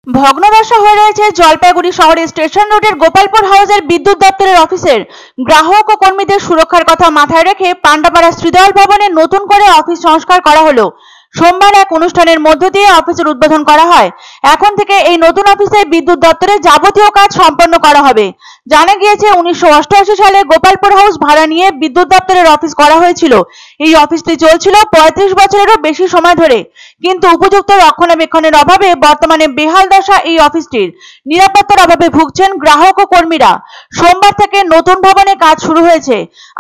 ভগ্নদশা হয়ে রয়েছে জলপাইগুড়ি শহরের স্টেশন রোডের গোপালপুর হাউসের বিদ্যুৎ দপ্তরের অফিসের গ্রাহক ও কর্মীদের সুরক্ষার কথা মাথায় রেখে পান্ডাপাড়া শ্রীদয়াল ভবনে নতুন করে অফিস সংস্কার করা হলো। সোমবার এক অনুষ্ঠানের মধ্য দিয়ে অফিসের উদ্বোধন করা হয়। এখন থেকে এই নতুন অফিসে বিদ্যুৎ দপ্তরের যাবতীয় কাজ সম্পন্ন করা হবে। জানা গিয়েছে 1988 সালে গোপালপুর হাউস ভাড়া নিয়ে বিদ্যুৎ দপ্তরের অফিস করা হয়েছিল। এই অফিসটি চলছিল 35 বছরেরও বেশি সময় ধরে, কিন্তু উপযুক্ত রক্ষণাবেক্ষণের অভাবে বর্তমানে বেহাল দশা এই অফিসটির। নিরাপত্তার অভাবে ভুগছেন গ্রাহক ও কর্মীরা। সোমবার থেকে নতুন ভবনে কাজ শুরু হয়েছে।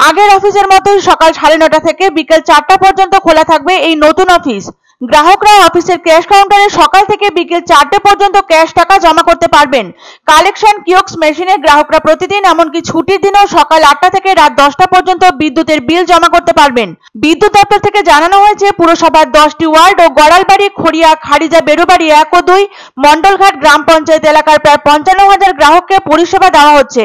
আগের অফিসের মতোই সকাল 9:30 থেকে বিকেল 4টা পর্যন্ত খোলা থাকবে এই নতুন অফিস। গ্রাহকরা অফিসের ক্যাশ কাউন্টারে সকাল থেকে বিকেল 4টে পর্যন্ত ক্যাশ টাকা জমা করতে পারবেন। কালেকশন কিওস্ক মেশিনে গ্রাহকরা প্রতিদিন এমনকি ছুটির দিনেও সকাল 8টা থেকে রাত 10টা পর্যন্ত বিদ্যুতের বিল জমা করতে পারবেন। বিদ্যুৎ দপ্তর থেকে জানানো হয়েছে পুরসভার 10টি ওয়ার্ড ও গড়ালবাড়ি, খড়িয়া, খারিজা, বেরুবাড়ি 1 ও 2, মন্ডলঘাট গ্রাম পঞ্চায়েত এলাকার প্রায় 55,000 গ্রাহককে পরিষেবা দেওয়া হচ্ছে।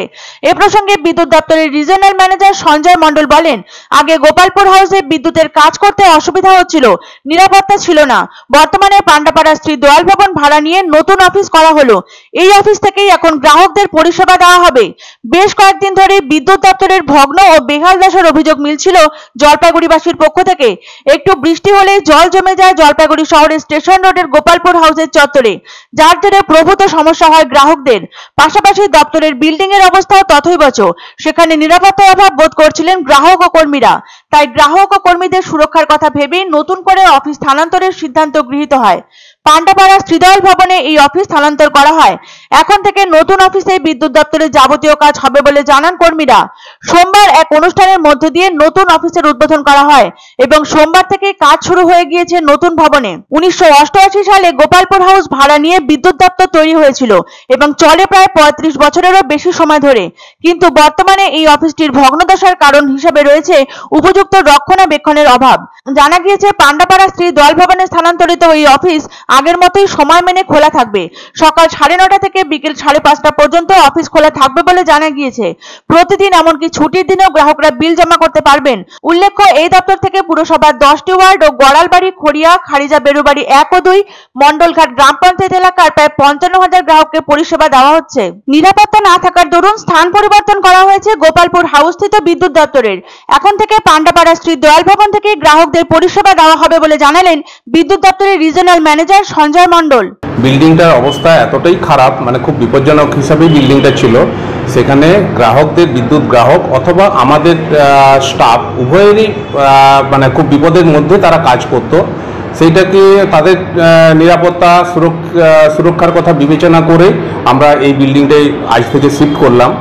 এ প্রসঙ্গে বিদ্যুৎ দপ্তরের রিজিওনাল ম্যানেজার সঞ্জয় মণ্ডল বলেন, আগে গোপালপুর হাউসে বিদ্যুতের কাজ করতে অসুবিধা হচ্ছিল, নিরাপত্তা ছিল না। বর্তমানে পান্ডাপাড়া শ্রীদয়াল ভবন ভাড়া নিয়ে নতুন অফিস করা হলো। এই অফিস থেকেই এখন গ্রাহকদের পরিষেবা দেওয়া হবে। বেশ কয়েকদিন ধরে বিদ্যুৎ দপ্তরের ভগ্ন ও বেহাল দশার অভিযোগ মিলছিল জলপাইগুড়িবাসীর পক্ষ থেকে। একটু বৃষ্টি হলেই জল জমে যায় জলপাইগুড়ি শহরের স্টেশন রোডের গোপালপুর হাউসের চত্বরে, যার জেরে প্রভূত সমস্যা হয় গ্রাহকদের। পাশাপাশি দপ্তরের বিল্ডিং এর অবস্থাও তথৈবচ। সেখানে নিরাপত্তার অভাব বোধ করছিলেন গ্রাহক ও কর্মীরা। তাই গ্রাহক ও কর্মীদের সুরক্ষার কথা ভেবেই নতুন করে অফিস স্থানান্তরের সিদ্ধান্ত গৃহীত হয়। পান্ডাপাড়া শ্রীদয়াল ভবনে এই অফিস স্থানান্তর করা হয়। এখন থেকে নতুন অফিসে বিদ্যুৎ দপ্তরের যাবতীয় কাজ হবে বলে জানান কর্মীরা। সোমবার এক অনুষ্ঠানের মধ্য দিয়ে নতুন অফিসের উদ্বোধন করা হয় এবং সোমবার থেকে কাজ শুরু হয়ে গিয়েছে নতুন ভবনে। 1988 সালে গোপালপুর হাউস ভাড়া নিয়ে বিদ্যুৎ দপ্তর তৈরি হয়েছিল এবং চলে প্রায় 35 বছরেরও বেশি সময় ধরে, কিন্তু বর্তমানে এই অফিসটির ভগ্নদশার কারণ হিসেবে রয়েছে উপযুক্ত রক্ষণাবেক্ষণের অভাব। জানা গিয়েছে পান্ডাপাড়া শ্রীদয়াল ভবনে স্থানান্তরিত এই অফিস আগের মতোই সময় মেনে খোলা থাকবে। সকাল 9:30 থেকে বিকেল 5:30 পর্যন্ত অফিস খোলা থাকবে বলে জানা গিয়েছে। প্রতিদিন এমনকি ছুটির দিনেও গ্রাহকরা বিল জমা করতে পারবেন। উল্লেখ্য, এই দপ্তর থেকে পুরসভার 10টি ওয়ার্ড ও গড়ালবাড়ি, খড়িয়া, খারিজা, বেরুবাড়ি 1 ও 2, মন্ডলঘাট গ্রাম পঞ্চায়েত এলাকার প্রায় 55,000 গ্রাহককে পরিষেবা দেওয়া হচ্ছে। নিরাপত্তা না থাকার দরুন স্থান পরিবর্তন করা হয়েছে গোপালপুর হাউসস্থিত বিদ্যুৎ দপ্তরের। এখন থেকে পান্ডাপাড়া শ্রীদয়াল ভবন থেকে গ্রাহকদের পরিষেবা দেওয়া হবে বলে জানালেন বিদ্যুৎ দপ্তরের রিজিওনাল ম্যানেজার সঞ্জয় মণ্ডল। বিল্ডিংটার অবস্থা এতটাই খারাপ, মানে খুব বিপজ্জনক হিসাবেই বিল্ডিংটা ছিল। সেখানে গ্রাহকদের, বিদ্যুৎ গ্রাহক অথবা আমাদের স্টাফ উভয়েরই মানে খুব বিপদের মধ্যে তারা কাজ করতো। সেইটাকে তাদের নিরাপত্তা সুরক্ষার কথা বিবেচনা করে আমরা এই বিল্ডিংটাই আজ থেকে শিফট করলাম।